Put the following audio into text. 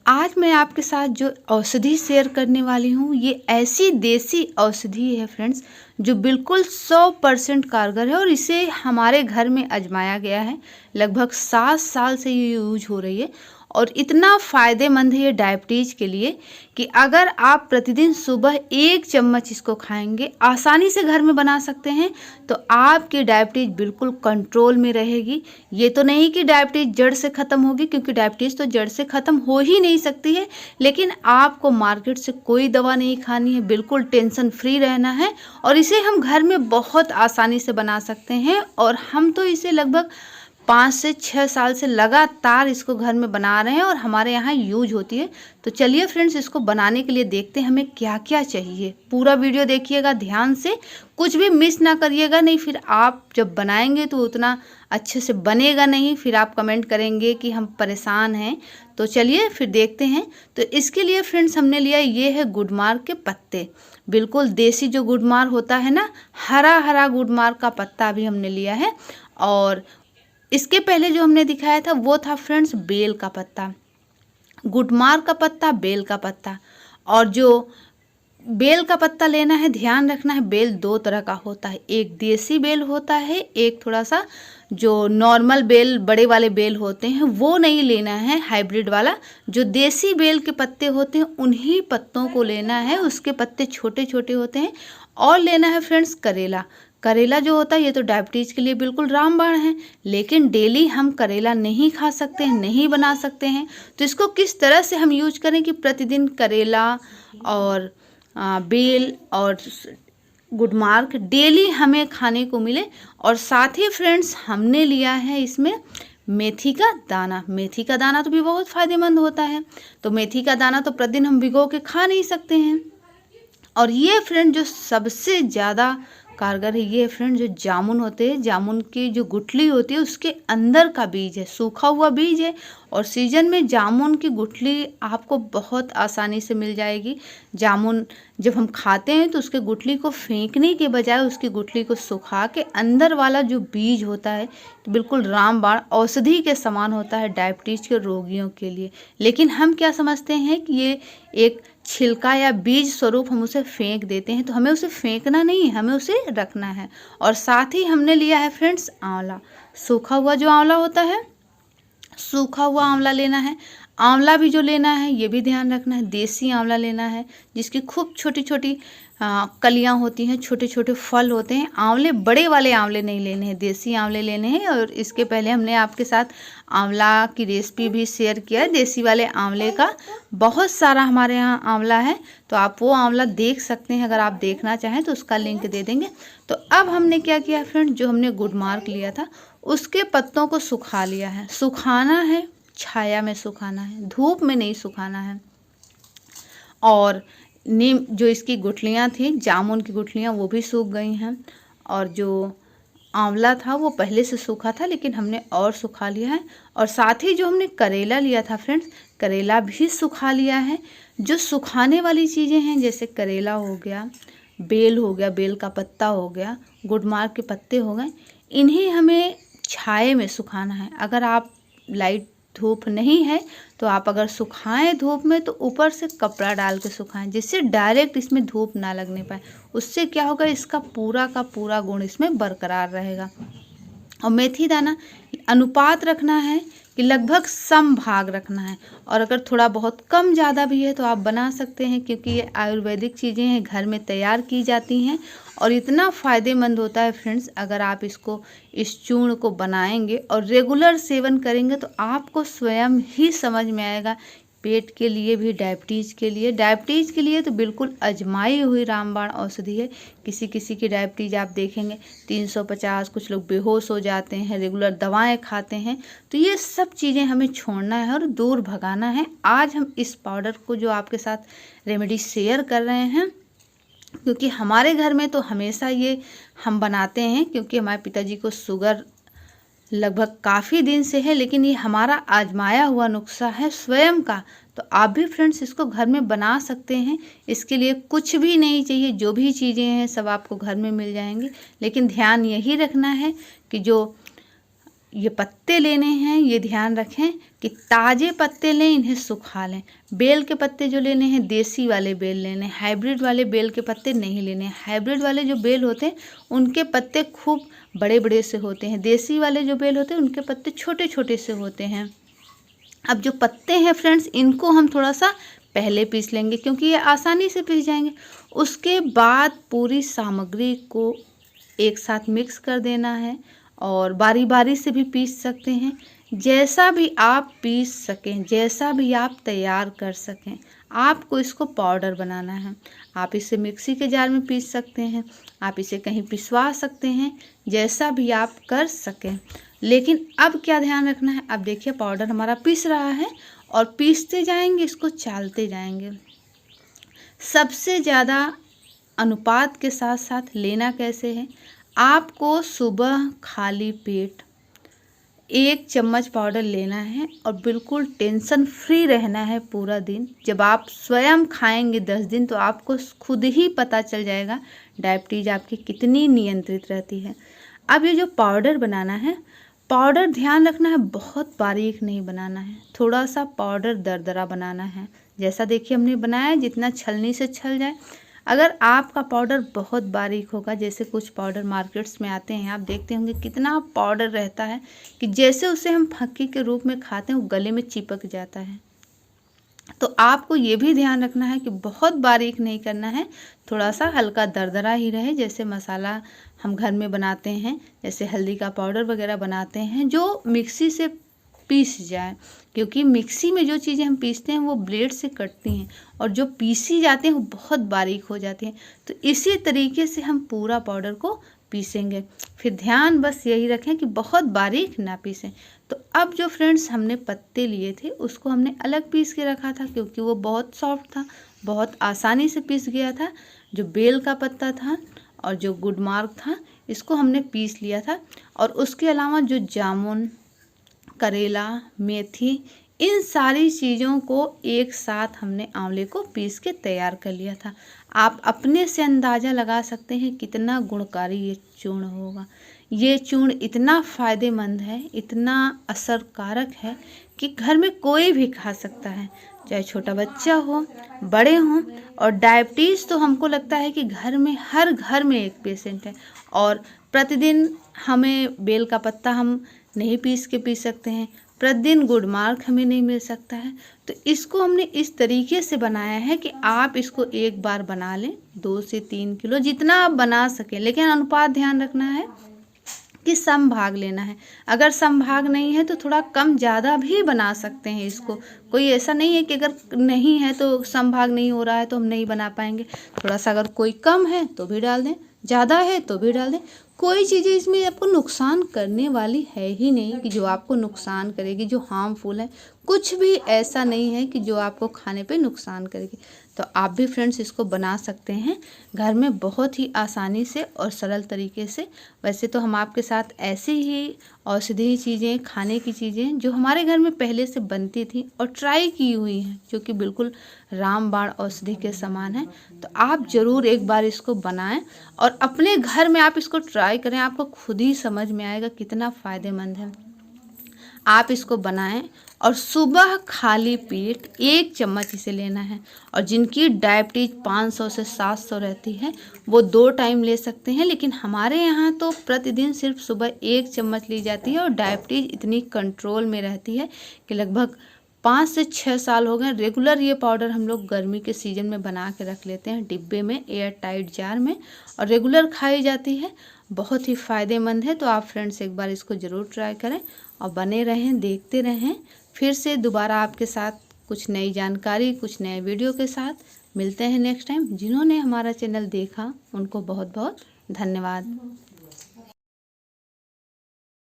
आज मैं आपके साथ जो औषधि शेयर करने वाली हूँ, ये ऐसी देसी औषधि है फ्रेंड्स, जो बिल्कुल 100% कारगर है और इसे हमारे घर में आजमाया गया है। लगभग 7 साल से ये यूज हो रही है और इतना फ़ायदेमंद है ये डायबिटीज़ के लिए कि अगर आप प्रतिदिन सुबह 1 चम्मच इसको खाएंगे, आसानी से घर में बना सकते हैं, तो आपकी डायबिटीज़ बिल्कुल कंट्रोल में रहेगी। ये तो नहीं कि डायबिटीज़ जड़ से ख़त्म होगी, क्योंकि डायबिटीज़ तो जड़ से ख़त्म हो ही नहीं सकती है, लेकिन आपको मार्केट से कोई दवा नहीं खानी है, बिल्कुल टेंशन फ्री रहना है और इसे हम घर में बहुत आसानी से बना सकते हैं। और हम तो इसे लगभग 5 से 6 साल से लगातार इसको घर में बना रहे हैं और हमारे यहाँ यूज होती है। तो चलिए फ्रेंड्स, इसको बनाने के लिए देखते हैं हमें क्या क्या चाहिए। पूरा वीडियो देखिएगा ध्यान से, कुछ भी मिस ना करिएगा, नहीं फिर आप जब बनाएंगे तो उतना अच्छे से बनेगा नहीं, फिर आप कमेंट करेंगे कि हम परेशान हैं। तो चलिए फिर देखते हैं। तो इसके लिए फ्रेंड्स हमने लिया ये है गुडमार के पत्ते, बिल्कुल देसी जो गुडमार होता है ना, हरा हरा गुडमार का पत्ता भी हमने लिया है। और इसके पहले जो हमने दिखाया था वो था फ्रेंड्स बेल का पत्ता, गुडमार का पत्ता, बेल का पत्ता। और जो बेल का पत्ता लेना है, ध्यान रखना है, बेल 2 तरह का होता है, एक देसी बेल होता है, एक थोड़ा सा जो नॉर्मल बेल बड़े वाले बेल होते हैं वो नहीं लेना है, हाइब्रिड वाला। जो देसी बेल के पत्ते होते हैं उन्हीं पत्तों को लेना है, उसके पत्ते छोटे छोटे होते हैं। और लेना है फ्रेंड्स करेला। करेला जो होता है ये तो डायबिटीज़ के लिए बिल्कुल रामबाण है, लेकिन डेली हम करेला नहीं खा सकते हैं, नहीं बना सकते हैं। तो इसको किस तरह से हम यूज करें कि प्रतिदिन करेला और बेल और गुडमार्क डेली हमें खाने को मिले। और साथ ही फ्रेंड्स हमने लिया है इसमें मेथी का दाना। मेथी का दाना तो भी बहुत फ़ायदेमंद होता है, तो मेथी का दाना तो प्रतिदिन हम भिगो के खा नहीं सकते हैं। और ये फ्रेंड जो सबसे ज़्यादा कारगर है, ये फ्रेंड जो जामुन होते हैं, जामुन की जो गुठली होती है उसके अंदर का बीज है, सूखा हुआ बीज है। और सीजन में जामुन की गुठली आपको बहुत आसानी से मिल जाएगी। जामुन जब हम खाते हैं तो उसके गुठली को फेंकने के बजाय उसकी गुठली को सुखा के अंदर वाला जो बीज होता है तो बिल्कुल रामबाण औषधि के समान होता है डायबिटीज़ के रोगियों के लिए। लेकिन हम क्या समझते हैं कि ये एक छिलका या बीज स्वरूप हम उसे फेंक देते हैं, तो हमें उसे फेंकना नहीं है, हमें उसे रखना है। और साथ ही हमने लिया है फ्रेंड्स आंवला, सूखा हुआ जो आंवला होता है, सूखा हुआ आंवला लेना है। आंवला भी जो लेना है ये भी ध्यान रखना है, देसी आंवला लेना है जिसकी खूब छोटी छोटी कलियां होती हैं, छोटे छोटे फल होते हैं। आंवले बड़े वाले आंवले नहीं लेने हैं, देसी आंवले लेने हैं। और इसके पहले हमने आपके साथ आंवला की रेसिपी भी शेयर किया है, देसी वाले आंवले का बहुत सारा हमारे यहाँ आंवला है, तो आप वो आंवला देख सकते हैं, अगर आप देखना चाहें तो उसका लिंक दे देंगे। तो अब हमने क्या किया फ्रेंड, जो हमने गुडमार्क लिया था उसके पत्तों को सुखा लिया है। सुखाना है, छाया में सुखाना है, धूप में नहीं सुखाना है। और नीम जो इसकी गुठलियाँ थी, जामुन की गुठलियाँ, वो भी सूख गई हैं। और जो आंवला था वो पहले से सूखा था, लेकिन हमने और सुखा लिया है। और साथ ही जो हमने करेला लिया था फ्रेंड्स, करेला भी सुखा लिया है। जो सुखाने वाली चीज़ें हैं जैसे करेला हो गया, बेल हो गया, बेल का पत्ता हो गया, गुडमार्क के पत्ते हो गए, इन्हें हमें छाये में सुखाना है। अगर आप लाइट धूप नहीं है तो आप अगर सुखाएं धूप में तो ऊपर से कपड़ा डाल के सुखाएं, जिससे डायरेक्ट इसमें धूप ना लगने पाए। उससे क्या होगा, इसका पूरा का पूरा गुण इसमें बरकरार रहेगा। और मेथी दाना अनुपात रखना है कि लगभग सम भाग रखना है। और अगर थोड़ा बहुत कम ज़्यादा भी है तो आप बना सकते हैं, क्योंकि ये आयुर्वेदिक चीज़ें हैं, घर में तैयार की जाती हैं और इतना फ़ायदेमंद होता है फ्रेंड्स। अगर आप इसको, इस चूर्ण को बनाएंगे और रेगुलर सेवन करेंगे तो आपको स्वयं ही समझ में आएगा। पेट के लिए भी, डायबिटीज़ के लिए तो बिल्कुल आजमाई हुई रामबाण औषधि है। किसी किसी की डायबिटीज़ आप देखेंगे 350, कुछ लोग बेहोश हो जाते हैं, रेगुलर दवाएं खाते हैं। तो ये सब चीज़ें हमें छोड़ना है और दूर भगाना है। आज हम इस पाउडर को जो आपके साथ रेमेडी शेयर कर रहे हैं, क्योंकि हमारे घर में तो हमेशा ये हम बनाते हैं, क्योंकि हमारे पिताजी को शुगर लगभग काफ़ी दिन से है, लेकिन ये हमारा आजमाया हुआ नुस्खा है स्वयं का। तो आप भी फ्रेंड्स इसको घर में बना सकते हैं। इसके लिए कुछ भी नहीं चाहिए, जो भी चीज़ें हैं सब आपको घर में मिल जाएंगी। लेकिन ध्यान यही रखना है कि जो ये पत्ते लेने हैं, ये ध्यान रखें कि ताज़े पत्ते लें, इन्हें सुखा लें। बेल के पत्ते जो लेने हैं देसी वाले बेल लेने, हाइब्रिड वाले बेल के पत्ते नहीं लेने। हाइब्रिड वाले जो बेल होते हैं उनके पत्ते खूब बड़े बड़े से होते हैं, देसी वाले जो बेल होते हैं उनके पत्ते छोटे छोटे से होते हैं। अब जो पत्ते हैं फ्रेंड्स, इनको हम थोड़ा सा पहले पीस लेंगे क्योंकि ये आसानी से पीस जाएंगे। उसके बाद पूरी सामग्री को एक साथ मिक्स कर देना है और बारी बारी से भी पीस सकते हैं, जैसा भी आप पीस सकें, जैसा भी आप तैयार कर सकें। आपको इसको पाउडर बनाना है। आप इसे मिक्सी के जार में पीस सकते हैं, आप इसे कहीं पिसवा सकते हैं, जैसा भी आप कर सकें। लेकिन अब क्या ध्यान रखना है, अब देखिए पाउडर हमारा पीस रहा है और पीसते जाएंगे, इसको चालते जाएंगे। सबसे ज़्यादा अनुपात के साथ साथ लेना कैसे है, आपको सुबह खाली पेट 1 चम्मच पाउडर लेना है और बिल्कुल टेंशन फ्री रहना है पूरा दिन। जब आप स्वयं खाएंगे 10 दिन तो आपको खुद ही पता चल जाएगा डायबिटीज़ आपकी कितनी नियंत्रित रहती है। अब ये जो पाउडर बनाना है, पाउडर ध्यान रखना है बहुत बारीक नहीं बनाना है, थोड़ा सा पाउडर दरदरा बनाना है। जैसा देखिए हमने बनाया है, जितना छलनी से छल जाए। अगर आपका पाउडर बहुत बारीक होगा, जैसे कुछ पाउडर मार्केट्स में आते हैं, आप देखते होंगे कितना पाउडर रहता है कि जैसे उसे हम फक्की के रूप में खाते हैं वो गले में चिपक जाता है। तो आपको ये भी ध्यान रखना है कि बहुत बारीक नहीं करना है, थोड़ा सा हल्का दरदरा ही रहे। जैसे मसाला हम घर में बनाते हैं, जैसे हल्दी का पाउडर वगैरह बनाते हैं, जो मिक्सी से पीस जाए, क्योंकि मिक्सी में जो चीज़ें हम पीसते हैं वो ब्लेड से कटती हैं और जो पीसी जाती हैं वो बहुत बारीक हो जाती हैं। तो इसी तरीके से हम पूरा पाउडर को पीसेंगे। फिर ध्यान बस यही रखें कि बहुत बारीक ना पीसें। तो अब जो फ्रेंड्स हमने पत्ते लिए थे उसको हमने अलग पीस के रखा था क्योंकि वो बहुत सॉफ्ट था, बहुत आसानी से पीस गया था। जो बेल का पत्ता था और जो गुड मार्क था, इसको हमने पीस लिया था। और उसके अलावा जो जामुन, करेला, मेथी, इन सारी चीज़ों को एक साथ हमने आंवले को पीस के तैयार कर लिया था। आप अपने से अंदाज़ा लगा सकते हैं कितना गुणकारी ये चूर्ण होगा। ये चूर्ण इतना फ़ायदेमंद है, इतना असरकारक है कि घर में कोई भी खा सकता है, चाहे छोटा बच्चा हो, बड़े हों। और डायबिटीज़ तो हमको लगता है कि घर में हर घर में एक पेशेंट है। और प्रतिदिन हमें बेल का पत्ता हम नहीं पीस के पी सकते हैं, प्रतिदिन गुड मार्क हमें नहीं मिल सकता है। तो इसको हमने इस तरीके से बनाया है कि आप इसको एक बार बना लें, 2 से 3 किलो जितना आप बना सकें। लेकिन अनुपात ध्यान रखना है कि समभाग लेना है। अगर समभाग नहीं है तो थोड़ा कम ज़्यादा भी बना सकते हैं इसको। कोई ऐसा नहीं है कि अगर नहीं है तो समभाग नहीं हो रहा है तो हम नहीं बना पाएंगे। थोड़ा सा अगर कोई कम है तो भी डाल दें, ज़्यादा है तो भी डाल दें। कोई चीज़ें इसमें आपको नुकसान करने वाली है ही नहीं कि जो आपको नुकसान करेगी, जो हार्मफुल है। कुछ भी ऐसा नहीं है कि जो आपको खाने पे नुकसान करेगी। तो आप भी फ्रेंड्स इसको बना सकते हैं घर में बहुत ही आसानी से और सरल तरीके से। वैसे तो हम आपके साथ ऐसी ही औषधीय चीज़ें, खाने की चीज़ें जो हमारे घर में पहले से बनती थी और ट्राई की हुई हैं, जो कि बिल्कुल रामबाण औषधि के समान है। तो आप ज़रूर एक बार इसको बनाएं और अपने घर में आप इसको ट्राई करें, आपको खुद ही समझ में आएगा कितना फ़ायदेमंद है। आप इसको बनाएं और सुबह खाली पेट 1 चम्मच इसे लेना है। और जिनकी डायबिटीज़ 500 से 700 रहती है वो 2 टाइम ले सकते हैं, लेकिन हमारे यहाँ तो प्रतिदिन सिर्फ सुबह 1 चम्मच ली जाती है। और डायबिटीज़ इतनी कंट्रोल में रहती है कि लगभग 5 से 6 साल हो गए रेगुलर ये पाउडर हम लोग गर्मी के सीज़न में बना के रख लेते हैं डिब्बे में, एयर टाइट जार में, और रेगुलर खाई जाती है। बहुत ही फ़ायदेमंद है। तो आप फ्रेंड्स एक बार इसको ज़रूर ट्राई करें और बने रहें, देखते रहें। फिर से दोबारा आपके साथ कुछ नई जानकारी, कुछ नए वीडियो के साथ मिलते हैं नेक्स्ट टाइम। जिन्होंने हमारा चैनल देखा उनको बहुत बहुत धन्यवाद।